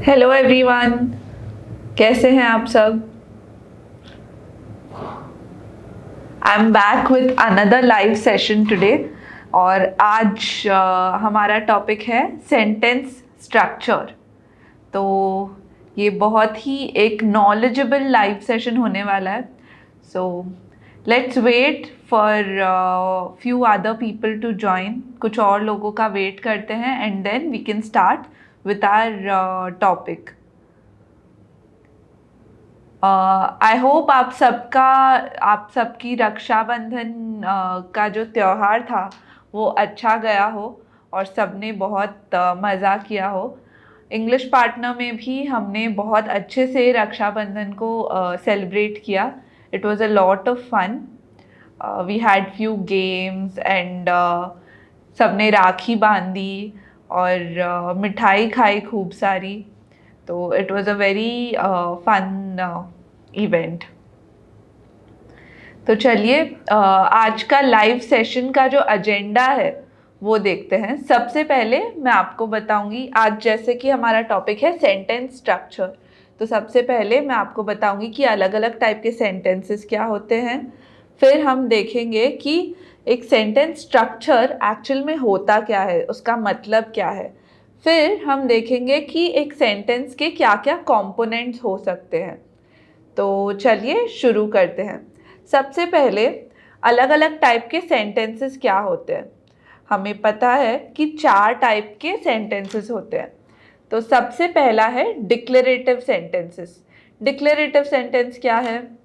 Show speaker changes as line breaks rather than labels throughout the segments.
Hello everyone, कैसे हैं आप सब। I am back with another live session today और आज हमारा टॉपिक है सेंटेंस स्ट्रक्चर। तो ये बहुत ही एक नॉलेजेबल लाइव सेशन होने वाला है। So let's wait for few other people to join. कुछ और लोगों का वेट करते हैं and then we can start with our topic. I hope आप सबकी रक्षाबंधन का जो त्योहार था वो अच्छा गया हो और सबने बहुत मज़ा किया हो। इंग्लिश पार्टनर में भी हमने बहुत अच्छे से रक्षाबंधन को सेलिब्रेट किया। It was a lot of fun. We had few games and सबने राखी बांधी और मिठाई खाई खूब सारी। तो it was a very fun event. तो चलिए आज का लाइव सेशन का जो एजेंडा है वो देखते हैं। सबसे पहले मैं आपको बताऊंगी, आज जैसे कि हमारा टॉपिक है सेंटेंस स्ट्रक्चर, तो सबसे पहले मैं आपको बताऊंगी कि अलग अलग टाइप के सेंटेंसेस क्या होते हैं। फिर हम देखेंगे कि एक सेंटेंस स्ट्रक्चर एक्चुअल में होता क्या है, उसका मतलब क्या है। फिर हम देखेंगे कि एक सेंटेंस के क्या क्या कंपोनेंट्स हो सकते हैं। तो चलिए शुरू करते हैं। सबसे पहले अलग अलग टाइप के सेंटेंसेस क्या होते हैं। हमें पता है कि 4 टाइप के सेंटेंसेस होते हैं। तो सबसे पहला है डिक्लेरेटिव सेंटेंसेस। डिक्लेरेटिव सेंटेंस क्या है?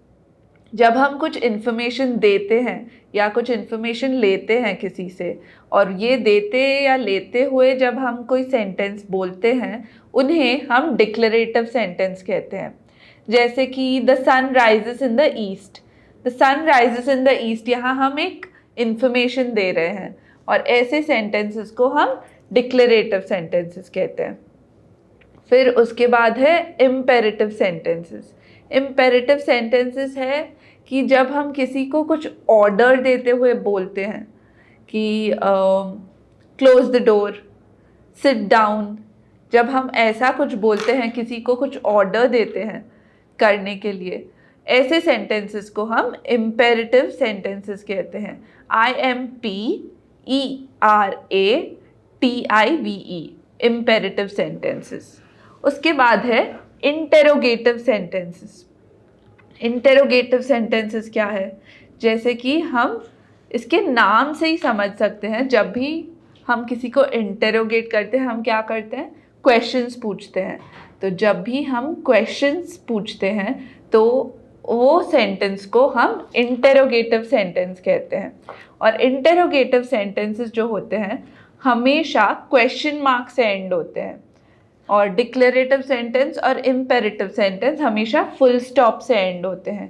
जब हम कुछ इन्फॉर्मेशन देते हैं या कुछ इन्फॉर्मेशन लेते हैं किसी से, और ये देते या लेते हुए जब हम कोई सेंटेंस बोलते हैं, उन्हें हम डिक्लेरेटिव सेंटेंस कहते हैं। जैसे कि the sun rises in the east. The sun rises in the east, यहाँ हम एक इन्फॉर्मेशन दे रहे हैं और ऐसे सेंटेंसेस को हम डिक्लेरेटिव सेंटेंसेस कहते हैं। फिर उसके बाद है इम्पेरेटिव सेंटेंसेस। इम्पेरेटिव सेंटेंसेस है कि जब हम किसी को कुछ ऑर्डर देते हुए बोलते हैं कि close the door, sit down. जब हम ऐसा कुछ बोलते हैं, किसी को कुछ ऑर्डर देते हैं करने के लिए, ऐसे सेंटेंसेस को हम इम्पेरेटिव सेंटेंसेस कहते हैं। IMPERATIVE, imperative sentences. उसके बाद है इंटेरोगेटिव सेंटेंसेस। इंटेरोगेटिव सेंटेंसेस क्या है? जैसे कि हम इसके नाम से ही समझ सकते हैं, जब भी हम किसी को इंटेरोगेट करते हैं हम क्या करते हैं? क्वेश्चंस पूछते हैं। तो जब भी हम क्वेश्चंस पूछते हैं तो वो सेंटेंस को हम इंटेरोगेटिव सेंटेंस कहते हैं। और इंटेरोगेटिव सेंटेंसेस जो होते हैं हमेशा क्वेश्चन मार्क से एंड होते हैं, और डिक्लेरेटिव सेंटेंस और इम्पेरेटिव सेंटेंस हमेशा फुल स्टॉप से एंड होते हैं।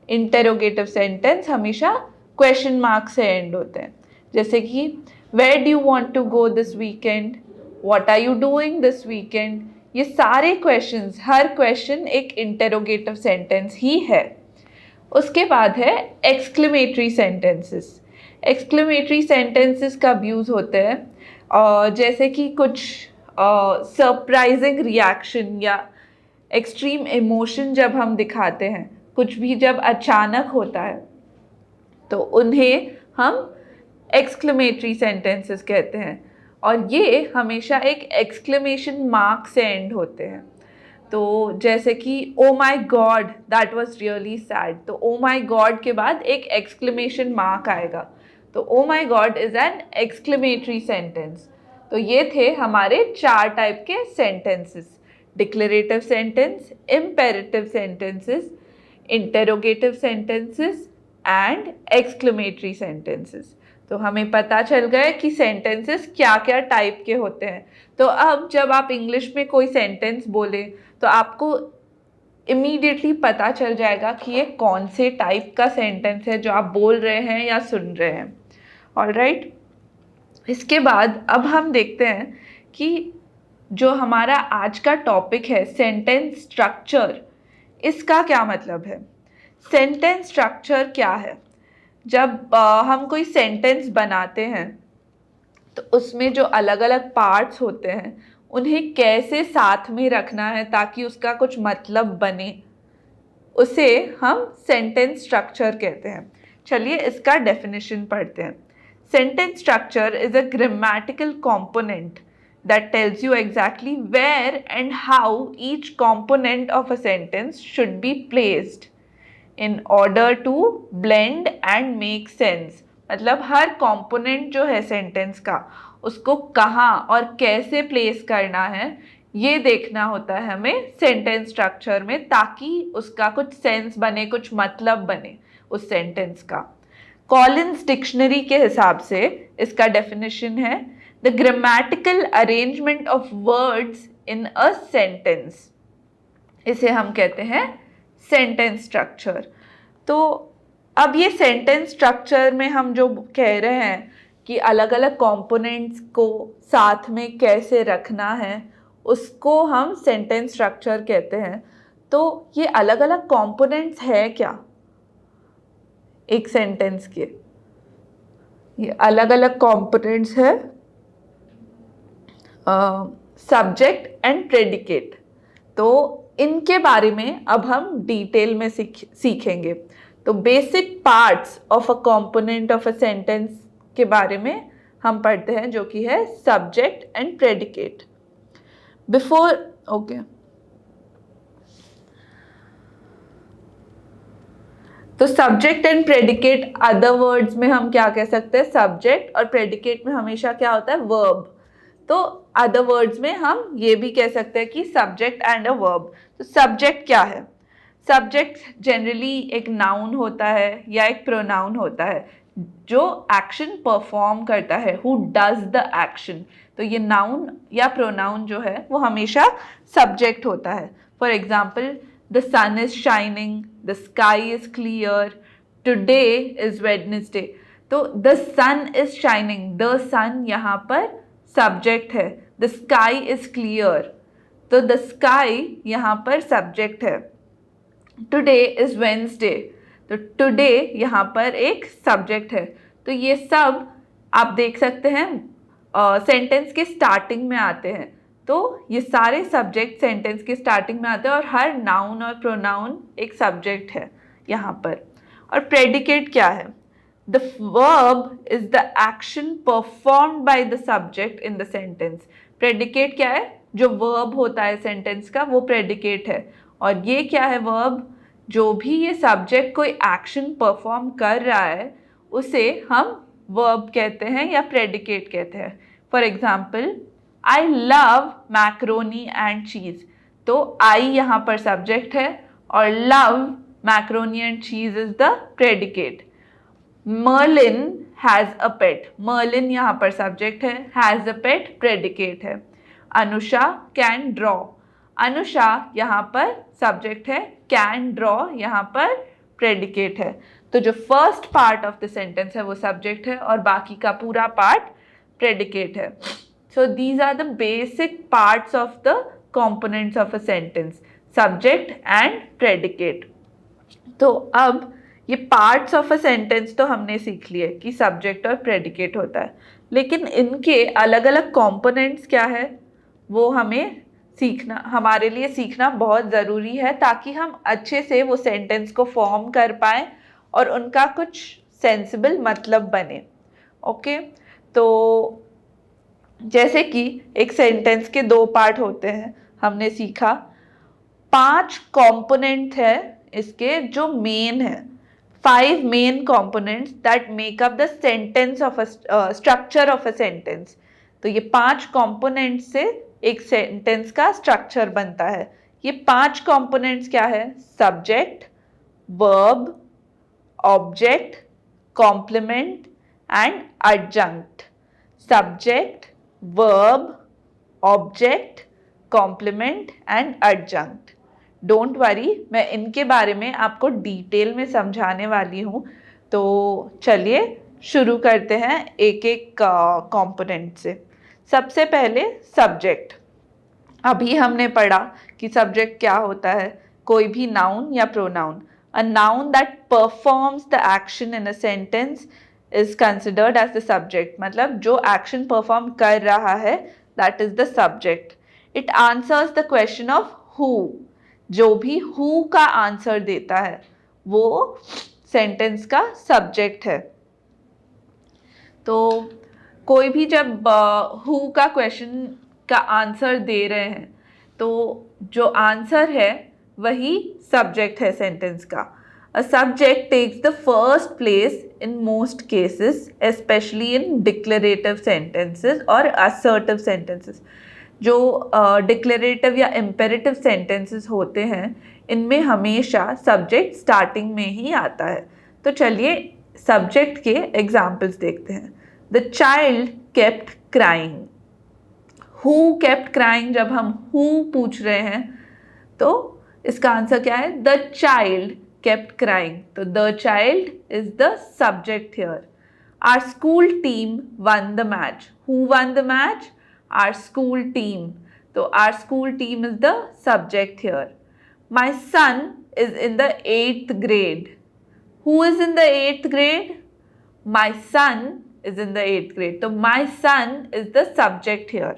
इंटेरोगेटिव सेंटेंस हमेशा क्वेश्चन मार्क से एंड होते हैं। जैसे कि where do you want to go this weekend, what are you doing this weekend. ये सारे क्वेश्चंस, हर क्वेश्चन एक इंटेरोगेटिव सेंटेंस ही है। उसके बाद है एक्सक्लेमेटरी सेंटेंसेस। एक्सक्लेमेटरी सेंटेंसेस कब यूज़ होते हैं? जैसे कि कुछ सरप्राइजिंग रिएक्शन या एक्सट्रीम इमोशन जब हम दिखाते हैं, कुछ भी जब अचानक होता है, तो उन्हें हम एक्सक्लेमेटरी सेंटेंसेस कहते हैं। और ये हमेशा एक एक्सक्लेमेशन मार्क से एंड होते हैं। तो जैसे कि oh my God that was really sad, तो ओ माई गॉड के बाद एक एक्सक्लेमेशन मार्क आएगा। तो oh my God is an exclamatory sentence. तो ये थे हमारे 4 टाइप के sentences: declarative sentence, imperative sentences, interrogative sentences and exclamatory sentences. तो हमें पता चल गया कि सेंटेंसेस क्या क्या टाइप के होते हैं। तो अब जब आप इंग्लिश में कोई सेंटेंस बोले तो आपको इमीडिएटली पता चल जाएगा कि ये कौन से टाइप का सेंटेंस है जो आप बोल रहे हैं या सुन रहे हैं। ऑलराइट, इसके बाद अब हम देखते हैं कि जो हमारा आज का टॉपिक है सेंटेंस स्ट्रक्चर, इसका क्या मतलब है। सेंटेंस स्ट्रक्चर क्या है? जब हम कोई सेंटेंस बनाते हैं तो उसमें जो अलग अलग पार्ट्स होते हैं उन्हें कैसे साथ में रखना है ताकि उसका कुछ मतलब बने, उसे हम सेंटेंस स्ट्रक्चर कहते हैं। चलिए इसका डेफिनेशन पढ़ते हैं। Sentence structure is a grammatical component that tells you exactly where and how each component of a sentence should be placed in order to blend and make sense। मतलब हर component जो है sentence का, उसको कहाँ और कैसे प्लेस करना है, ये देखना होता है हमें सेंटेंस स्ट्रक्चर में, ताकि उसका कुछ सेंस बने, कुछ मतलब बने उस सेंटेंस का। कॉलिंस डिक्शनरी के हिसाब से इसका डेफिनेशन है the grammatical arrangement of words in a sentence. इसे हम कहते हैं सेंटेंस स्ट्रक्चर। तो अब ये सेंटेंस स्ट्रक्चर में हम जो कह रहे हैं कि अलग अलग कंपोनेंट्स को साथ में कैसे रखना है, उसको हम सेंटेंस स्ट्रक्चर कहते हैं। तो ये अलग अलग कंपोनेंट्स है क्या एक सेंटेंस के? ये अलग अलग कंपोनेंट्स है सब्जेक्ट एंड प्रेडिकेट। तो इनके बारे में अब हम डिटेल में सीखेंगे। तो basic parts of a component of a sentence के बारे में हम पढ़ते हैं, जो कि है subject and predicate. Before okay, तो subject and predicate, other words में हम क्या कह सकते हैं, सब्जेक्ट और प्रेडिकेट में हमेशा क्या होता है, वर्ब। तो अदर वर्ड्स में हम ये भी कह सकते हैं कि सब्जेक्ट एंड अ वर्ब। तो सब्जेक्ट क्या है? सब्जेक्ट जनरली एक नाउन होता है या एक प्रोनाउन होता है जो एक्शन परफॉर्म करता है, हु डज द एक्शन। तो ये नाउन या प्रोनाउन जो है वो हमेशा सब्जेक्ट होता है। For example, the sun is shining, the sky is clear, today is Wednesday. तो the sun is shining, the sun यहाँ पर सब्जेक्ट है, द स्काई इज क्लियर, तो द स्काई यहाँ पर सब्जेक्ट है। टुडे इज वेंसडे, तो टुडे यहाँ पर एक सब्जेक्ट है। तो ये सब आप देख सकते हैं सेंटेंस के स्टार्टिंग में आते हैं। तो ये सारे सब्जेक्ट सेंटेंस के स्टार्टिंग में आते हैं और हर नाउन और प्रोनाउन एक सब्जेक्ट है यहाँ पर। और प्रेडिकेट क्या है? The verb is the action performed by the subject in the sentence। predicate क्या है? जो verb होता है सेंटेंस का वो predicate है। और ये क्या है verb? जो भी ये subject कोई action perform कर रहा है उसे हम verb कहते हैं या predicate कहते हैं। For example, I love macaroni and cheese। तो I यहाँ पर subject है और love, macaroni and cheese is the predicate। Merlin has a pet, Merlin यहाँ पर सब्जेक्ट है, has a pet प्रेडिकेट है। अनुषा can draw, अनुषा यहाँ पर सब्जेक्ट है, can draw यहाँ पर प्रेडिकेट है। तो जो first part of the sentence है वो सब्जेक्ट है और बाकी का पूरा पार्ट प्रेडिकेट है। So these are the basic parts of the components of a sentence, subject and predicate. तो अब ये पार्ट्स ऑफ अ सेंटेंस तो हमने सीख लिए कि सब्जेक्ट और प्रेडिकेट होता है, लेकिन इनके अलग अलग कंपोनेंट्स क्या है वो हमें सीखना, हमारे लिए सीखना बहुत ज़रूरी है ताकि हम अच्छे से वो सेंटेंस को फॉर्म कर पाएँ और उनका कुछ सेंसिबल मतलब बने। ओके, तो जैसे कि एक सेंटेंस के 2 पार्ट होते हैं, हमने सीखा 5 कंपोनेंट है इसके जो मेन है, 5 main components that make up the sentence of a structure of a sentence। तो ये 5 components से एक sentence का structure बनता है। ये 5 components क्या है? subject, verb, object, complement and adjunct। subject, verb, object, complement and adjunct। Don't worry, मैं इनके बारे में आपको डिटेल में समझाने वाली हूँ। तो चलिए शुरू करते हैं एक एक कंपोनेंट से। सबसे पहले सब्जेक्ट। अभी हमने पढ़ा कि सब्जेक्ट क्या होता है, कोई भी नाउन या pronoun. A noun that performs the action in a sentence is considered as the subject. मतलब जो एक्शन परफॉर्म कर रहा है that is the subject. It answers the question of who. जो भी हु का आंसर देता है वो सेंटेंस का सब्जेक्ट है। तो कोई भी जब हु का क्वेश्चन का आंसर दे रहे हैं तो जो आंसर है वही सब्जेक्ट है सेंटेंस का। A subject takes the first place in most cases, especially in declarative sentences or assertive sentences. जो डिक्लेरेटिव या इम्पेरेटिव सेंटेंसेस होते हैं इनमें हमेशा सब्जेक्ट स्टार्टिंग में ही आता है। तो चलिए सब्जेक्ट के एग्जाम्पल्स देखते हैं। The child kept crying. Who kept crying, जब हम हु पूछ रहे हैं तो इसका आंसर क्या है? The child kept crying. So the child is the subject here. Our school team won the match. Who won the match? Our school team. So our school team is the subject here. My son is in the 8th grade. Who is in the 8th grade? My son is in the 8th grade. So my son is the subject here.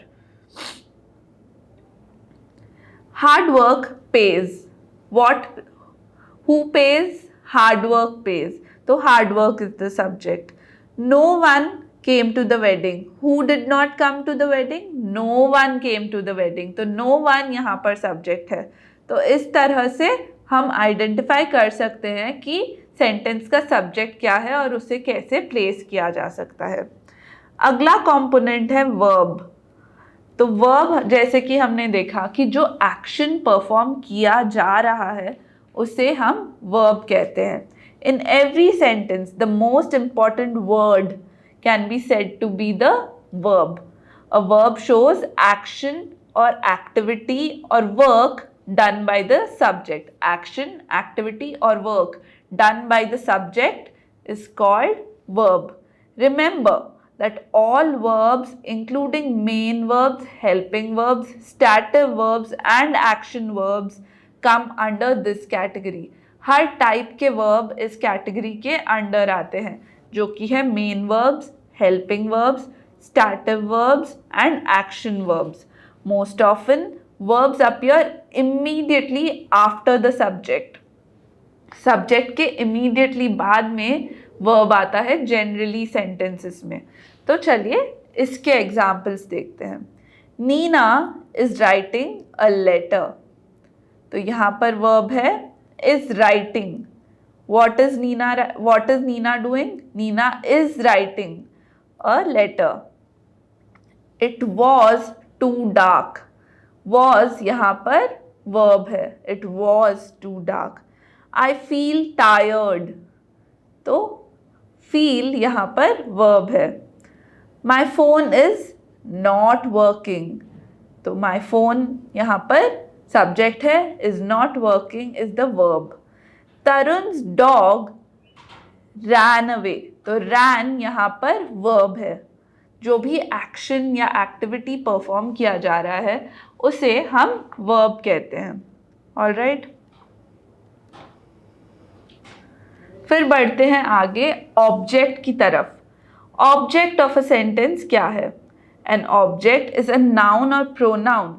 Hard work pays. What? Who pays? Hard work pays. So hard work is the subject. No one came to the wedding. Who did not come to the wedding? No one came to the wedding. तो no one यहाँ पर subject है। तो इस तरह से हम identify कर सकते हैं कि सेंटेंस का सब्जेक्ट क्या है और उसे कैसे प्लेस किया जा सकता है। अगला कंपोनेंट है वर्ब। तो वर्ब जैसे कि हमने देखा कि जो एक्शन परफॉर्म किया जा रहा है उसे हम वर्ब कहते हैं। In every sentence the most important word can be said to be the verb. A verb shows action और एक्टिविटी और work done by the subject. Action, activity और work done by the subject is called verb. Remember that all verbs including main verbs, helping verbs, stative verbs and action verbs come under this category. हर type के verb इस category के under आते हैं जो कि है main verbs, helping verbs, stative verbs and action verbs. Most often verbs appear immediately after the subject. Subject के इमीडिएटली बाद में वर्ब आता है जनरली सेंटेंसेस में. तो चलिए इसके एग्जाम्पल्स देखते हैं. Nina is writing a letter. तो यहाँ पर वर्ब है is writing. what is Nina doing? Nina is writing a letter. It was too dark. Was यहाँ पर verb है. It was too dark. I feel tired. तो feel यहाँ पर verb है. My phone is not working. तो my phone यहाँ पर subject है. Is not working is the verb. Tarun's dog ran away. तो ran यहाँ पर verb है. जो भी एक्शन या एक्टिविटी परफॉर्म किया जा रहा है उसे हम वर्ब कहते हैं. ऑलराइट, फिर बढ़ते हैं आगे ऑब्जेक्ट की तरफ. ऑब्जेक्ट ऑफ अ सेंटेंस क्या है? An object is a noun और pronoun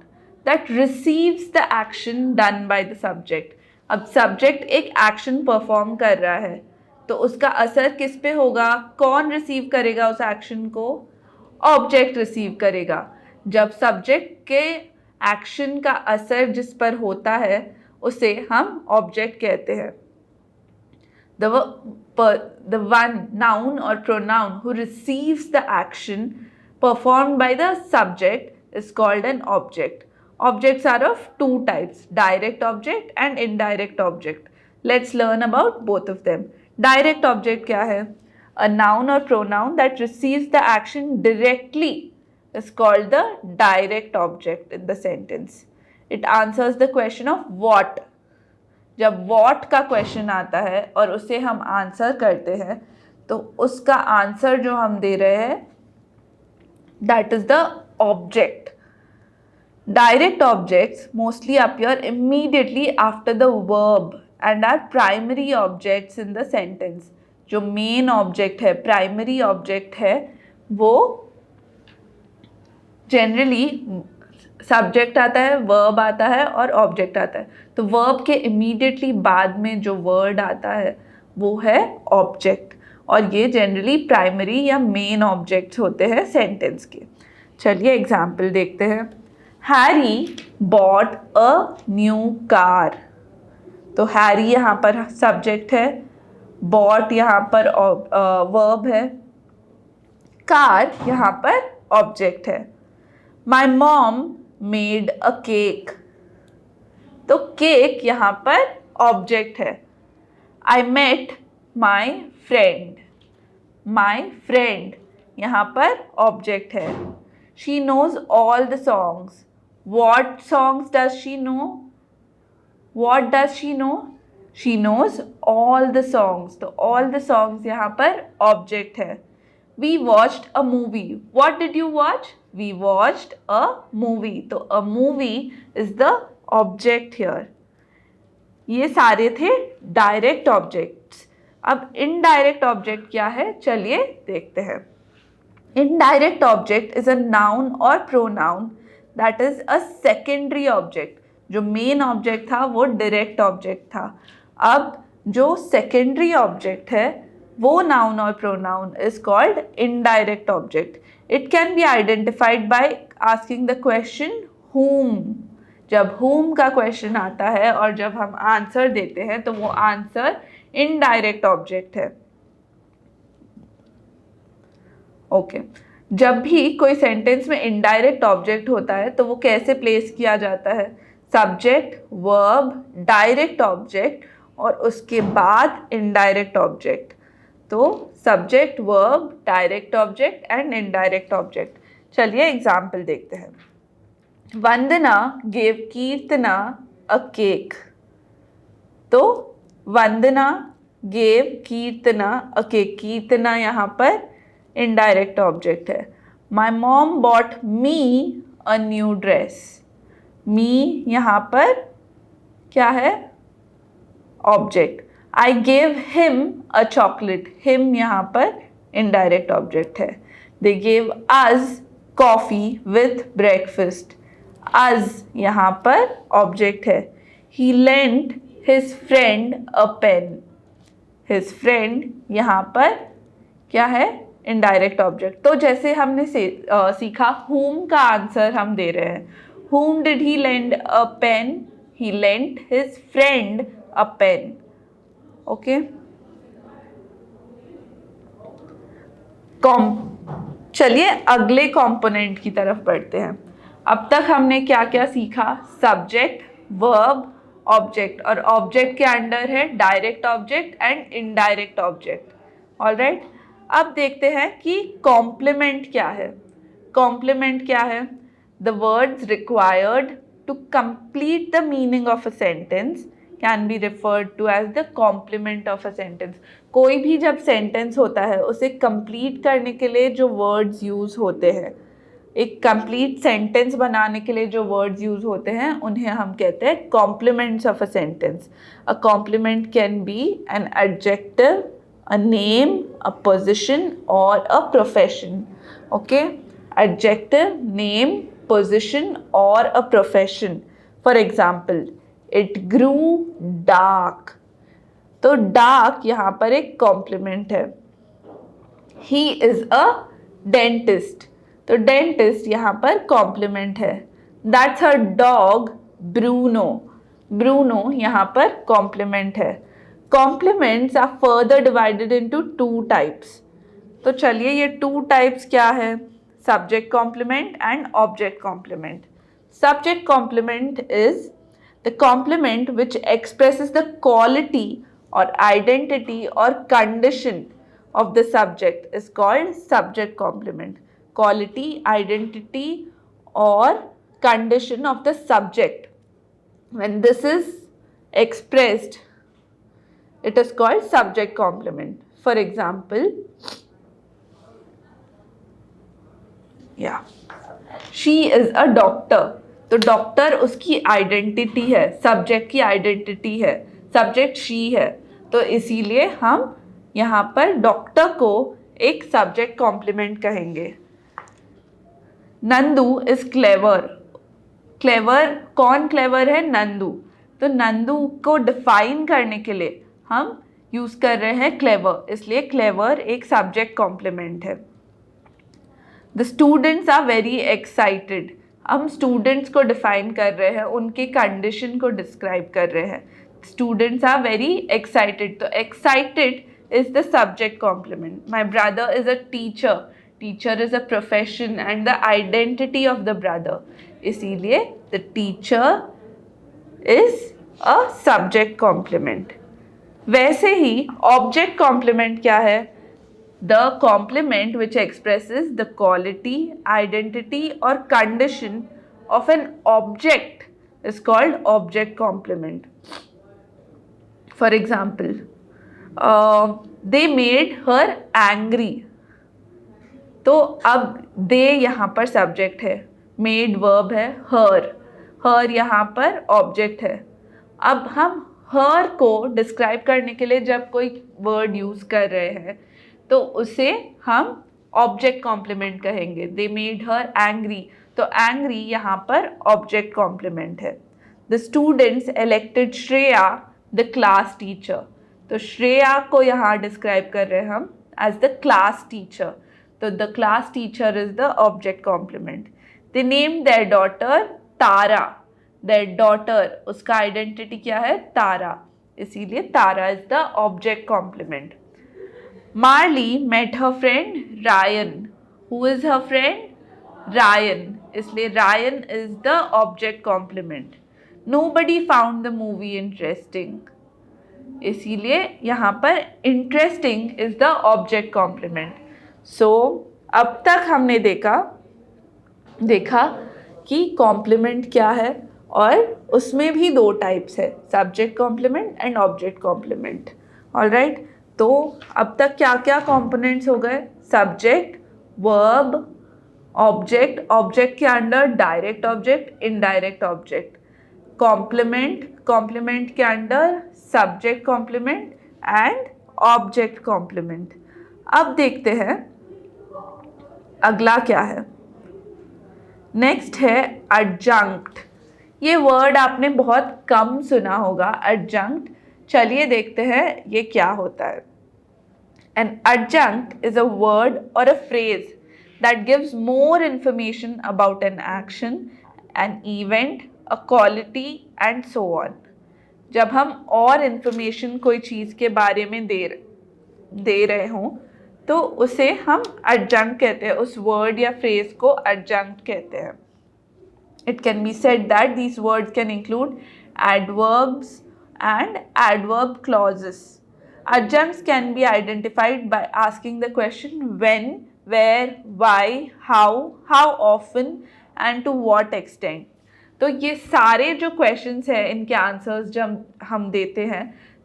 that receives the action done by the subject. अब सब्जेक्ट एक एक्शन परफॉर्म कर रहा है तो उसका असर किस पे होगा? कौन रिसीव करेगा उस एक्शन को? ऑब्जेक्ट रिसीव करेगा. जब सब्जेक्ट के एक्शन का असर जिस पर होता है उसे हम ऑब्जेक्ट कहते हैं. The one noun or pronoun who receives the action performed by the subject is called an object. Objects are of two types, direct object and indirect object. Let's learn about both of them. Direct object क्या है? A noun or pronoun that receives the action directly is called the direct object in the sentence. It answers the question of what. जब what का question आता है और उसे हम answer करते हैं तो उसका आंसर जो हम दे रहे हैं that is the object. Direct objects mostly appear immediately after the verb and are primary objects in the sentence. जो मेन ऑब्जेक्ट है, प्राइमरी ऑब्जेक्ट है, वो जनरली सब्जेक्ट आता है, वर्ब आता है और ऑब्जेक्ट आता है। तो वर्ब के इमीडिएटली बाद में जो वर्ड आता है वो है ऑब्जेक्ट, और ये जनरली प्राइमरी या मेन ऑब्जेक्ट्स होते हैं सेंटेंस के। चलिए एग्जाम्पल देखते हैं। Harry bought a new car. तो हैरी यहाँ पर सब्जेक्ट है, बॉट यहाँ पर वर्ब है, कार यहाँ पर ऑब्जेक्ट है। My mom made a cake. तो केक यहाँ पर ऑब्जेक्ट है। I met my friend. My friend यहाँ पर ऑब्जेक्ट है। She knows all the songs. What songs does she know? What does she know? She knows all the songs. तो all the songs यहाँ पर object है। We watched a movie. What did you watch? We watched a movie. तो a movie is the object here. ये सारे थे direct objects. अब indirect object क्या है, चलिए देखते हैं। Indirect object is a noun और pronoun that is a secondary object. जो मेन ऑब्जेक्ट था वो डायरेक्ट ऑब्जेक्ट था। अब जो सेकेंडरी ऑब्जेक्ट है वो नाउन और pronoun is called indirect object. It can be identified by asking the question whom। जब whom का क्वेश्चन आता है और जब हम आंसर देते हैं तो वो आंसर इनडायरेक्ट ऑब्जेक्ट है। ओके जब भी कोई सेंटेंस में इनडायरेक्ट ऑब्जेक्ट होता है तो वो कैसे प्लेस किया जाता है? सब्जेक्ट, वर्ब, डायरेक्ट ऑब्जेक्ट और उसके बाद इनडायरेक्ट ऑब्जेक्ट। तो subject, verb, direct object and indirect object. चलिए एग्जाम्पल देखते हैं। वंदना गेव कीर्तना अ केक। तो वंदना गेव कीर्तना अ केक। कीर्तना यहाँ पर इनडायरेक्ट ऑब्जेक्ट है। My mom bought me a new dress. Me यहाँ पर क्या है? Object. I gave him a chocolate. Him यहाँ पर इनडायरेक्ट ऑब्जेक्ट है। They gave us coffee with breakfast. Us यहाँ पर ऑब्जेक्ट है। He lent his friend a pen. His friend यहाँ पर क्या है? Indirect object. तो जैसे हमने सीखा whom का आंसर हम दे रहे हैं। whom did he lend a pen? He lent his friend a pen. Okay चलिए अगले कंपोनेंट की तरफ बढ़ते हैं। अब तक हमने क्या क्या सीखा? सब्जेक्ट, वर्ब, ऑब्जेक्ट, और ऑब्जेक्ट के अंडर है direct object and indirect object. Alright अब देखते हैं कि कॉम्प्लीमेंट क्या है। कॉम्प्लीमेंट क्या है? The words required to complete the meaning of a sentence can be referred to as the complement of a sentence। कोई भी जब सेंटेंस होता है उसे कंप्लीट करने के लिए जो वर्ड्स यूज़ होते हैं, एक कंप्लीट सेंटेंस बनाने के लिए जो वर्ड्स यूज़ होते हैं उन्हें हम कहते हैं complements of a sentence. A complement can be an adjective, a name, a position or a profession. Okay, adjective, name, position or a profession. For example, it grew dark. तो dark यहाँ पर एक कॉम्प्लीमेंट है। He is a dentist. तो dentist यहाँ पर complement है। That's her dog Bruno. Bruno यहाँ पर कॉम्प्लीमेंट है। Complements are further divided into two types. तो चलिए ये two types क्या है? Subject complement and object complement. Subject complement is the complement which expresses the quality or identity or condition of the subject is called subject complement. Quality, identity or condition of the subject. When this is expressed, it is called subject complement. For example, she is a doctor. तो doctor उसकी identity है, subject की identity है, subject she है। तो इसीलिए हम यहाँ पर डॉक्टर को एक सब्जेक्ट कॉम्प्लीमेंट कहेंगे। Nandu is clever. क्लेवर, कौन क्लेवर है? नंदू। तो नंदू को डिफाइन करने के लिए हम यूज कर रहे हैं क्लेवर, इसलिए क्लेवर एक सब्जेक्ट कॉम्प्लीमेंट है। The students are very excited, हम स्टूडेंट्स को डिफाइन कर रहे हैं, उनकी कंडीशन को डिस्क्राइब कर रहे हैं। स्टूडेंट्स आर वेरी एक्साइटेड, तो excited is the subject complement. My brother is a teacher, teacher is a profession and the identity of the brother, इसीलिए the teacher is a subject complement. वैसे ही object complement क्या है? The complement which expresses the quality, identity और condition of an object is called object complement. For example, they made her angry, तो अब दे यहाँ पर सब्जेक्ट है, मेड वर्ब है, हर यहाँ पर ऑब्जेक्ट है। अब हम हर को डिस्क्राइब करने के लिए जब कोई वर्ड यूज कर रहे हैं तो उसे हम ऑब्जेक्ट कॉम्प्लीमेंट कहेंगे। दे मेड हर एंग्री, तो एंग्री यहाँ पर ऑब्जेक्ट कॉम्प्लीमेंट है। The students elected Shreya the class teacher, तो श्रेया को यहाँ डिस्क्राइब कर रहे हैं हम एज द क्लास टीचर, तो the class teacher is the object complement. They name their daughter Tara, their daughter, उसका आइडेंटिटी क्या है? तारा, इसीलिए Tara is the object complement. Marley met her friend Ryan, who is her friend? Ryan, इसलिए Ryan is the object complement. Nobody found the movie interesting, इसीलिए यहाँ पर interesting is the object complement. So अब तक हमने देखा कि कॉम्प्लीमेंट क्या है, और उसमें भी दो टाइप्स है, subject complement and object complement. Alright, तो अब तक क्या क्या कॉम्पोनेंट्स हो गए? सब्जेक्ट, वर्ब, ऑब्जेक्ट, ऑब्जेक्ट के under direct object, indirect object, complement, complement के under subject complement and object complement. अब देखते हैं अगला क्या है। नेक्स्ट है एडजंक्ट। ये वर्ड आपने बहुत कम सुना होगा, एडजंक्ट। चलिए देखते हैं ये क्या होता है। An adjunct is a word or a phrase that gives more information about an action, an event, a quality and so on. जब हम और information कोई चीज़ के बारे में दे रहे हों तो उसे हम adjunct कहते हैं, उस word या phrase को adjunct कहते हैं। It can be said that these words can include adverbs and adverb clauses. Adjuncts can be identified by asking the question when, where, why, how often and to what extent. तो ये सारे जो questions हैं इनके answers जब हम देते हैं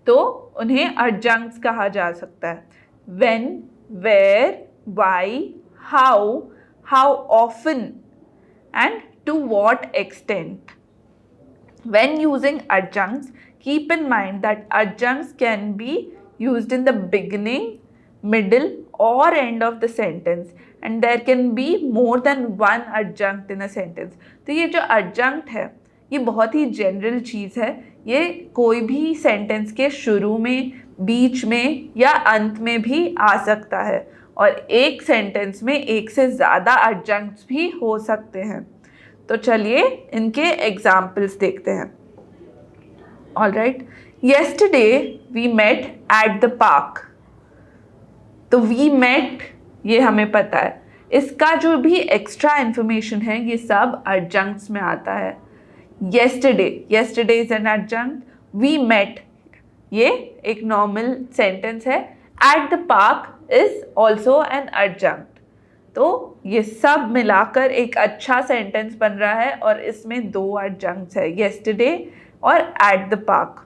तो उन्हें adjuncts कहा जा सकता है। When, where, why, how often and to what extent. When using adjuncts, keep in mind that adjuncts can be used in the beginning, middle or end of the sentence and there can be more than one adjunct in a sentence. तो ये जो adjunct है ये बहुत ही general चीज़ है, ये कोई भी सेंटेंस के शुरू में, बीच में या अंत में भी आ सकता है और एक सेंटेंस में एक से ज़्यादा adjuncts भी हो सकते हैं। तो चलिए इनके एग्जाम्पल्स देखते हैं। Alright, yesterday we met at the park, तो वी मेट ये हमें पता है, इसका जो भी एक्स्ट्रा इंफॉर्मेशन है ये सब एडजंक्ट्स में आता है। Yesterday is an adjunct, we met ये एक नॉर्मल सेंटेंस है, at the park is also an adjunct. तो ये सब मिलाकर एक अच्छा सेंटेंस बन रहा है और इसमें दो एडजंक्ट्स है, येस्टरडे और at the park.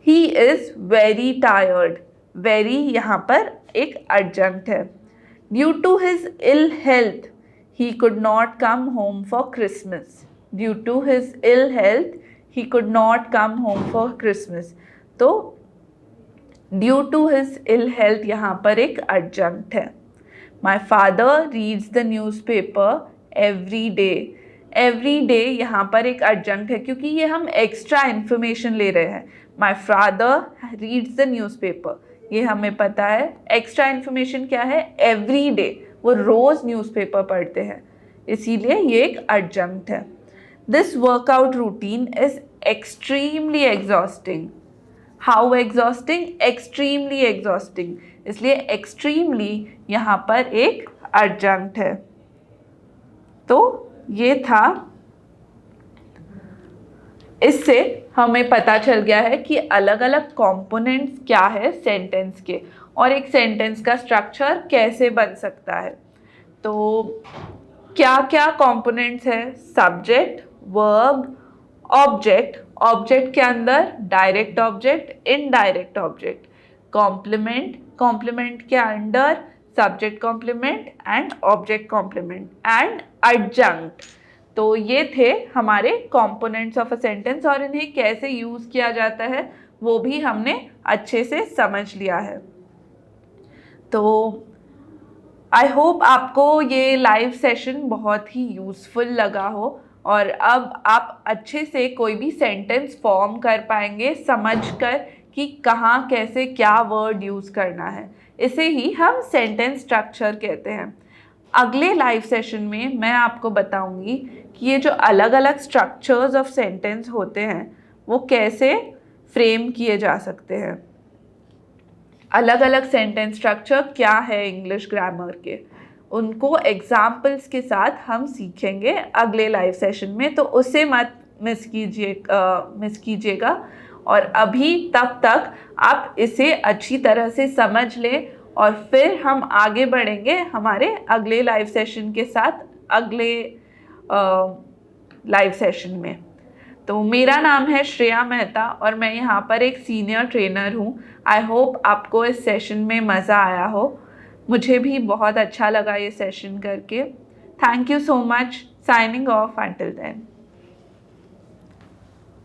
He is very tired, very यहाँ पर एक एडजंक्ट है। Due to his ill health he could not come home for Christmas, due to his ill health he could not come home for Christmas. तो due to his ill health यहाँ पर एक adjunct है। My father reads the newspaper every day. Every day यहाँ पर एक adjunct है क्योंकि ये हम एक्स्ट्रा इन्फॉर्मेशन ले रहे हैं। My father reads the newspaper, ये हमें पता है। एक्स्ट्रा इन्फॉर्मेशन क्या है? एवरी डे, वो रोज़ न्यूज़पेपर पढ़ते हैं, इसीलिए ये एक एडजंक्ट है। This workout routine is extremely exhausting. How exhausting? Extremely exhausting, इसलिए एक्सट्रीमली यहाँ पर एक एडजंक्ट है। तो ये था, इससे हमें पता चल गया है कि अलग अलग कंपोनेंट्स क्या है सेंटेंस के, और एक सेंटेंस का स्ट्रक्चर कैसे बन सकता है। तो क्या क्या कंपोनेंट्स है? सब्जेक्ट, वर्ब, ऑब्जेक्ट, ऑब्जेक्ट के अंदर direct object, indirect object, complement, complement के अंदर subject complement and object complement and adjunct. तो ये थे हमारे कंपोनेंट्स ऑफ अ सेंटेंस, और इन्हें कैसे यूज़ किया जाता है वो भी हमने अच्छे से समझ लिया है। तो आई होप आपको ये लाइव सेशन बहुत ही यूज़फुल लगा हो, और अब आप अच्छे से कोई भी सेंटेंस फॉर्म कर पाएंगे समझकर कि कहाँ कैसे क्या वर्ड यूज़ करना है। इसे ही हम सेंटेंस स्ट्रक्चर कहते हैं। अगले लाइव सेशन में मैं आपको बताऊंगी कि ये जो अलग अलग स्ट्रक्चर्स ऑफ सेंटेंस होते हैं वो कैसे फ्रेम किए जा सकते हैं। अलग अलग सेंटेंस स्ट्रक्चर क्या है इंग्लिश ग्रामर के, उनको एग्जाम्पल्स के साथ हम सीखेंगे अगले लाइव सेशन में, तो उसे मत मिस कीजिएगा। और अभी तब तक आप इसे अच्छी तरह से समझ लें, और फिर हम आगे बढ़ेंगे हमारे अगले लाइव सेशन के साथ अगले लाइव सेशन में। तो मेरा नाम है श्रेया मेहता और मैं यहाँ पर एक सीनियर ट्रेनर हूँ। आई होप आपको इस सेशन में मज़ा आया हो। मुझे भी बहुत अच्छा लगा ये सेशन करके। Thank you so much. Signing off until then.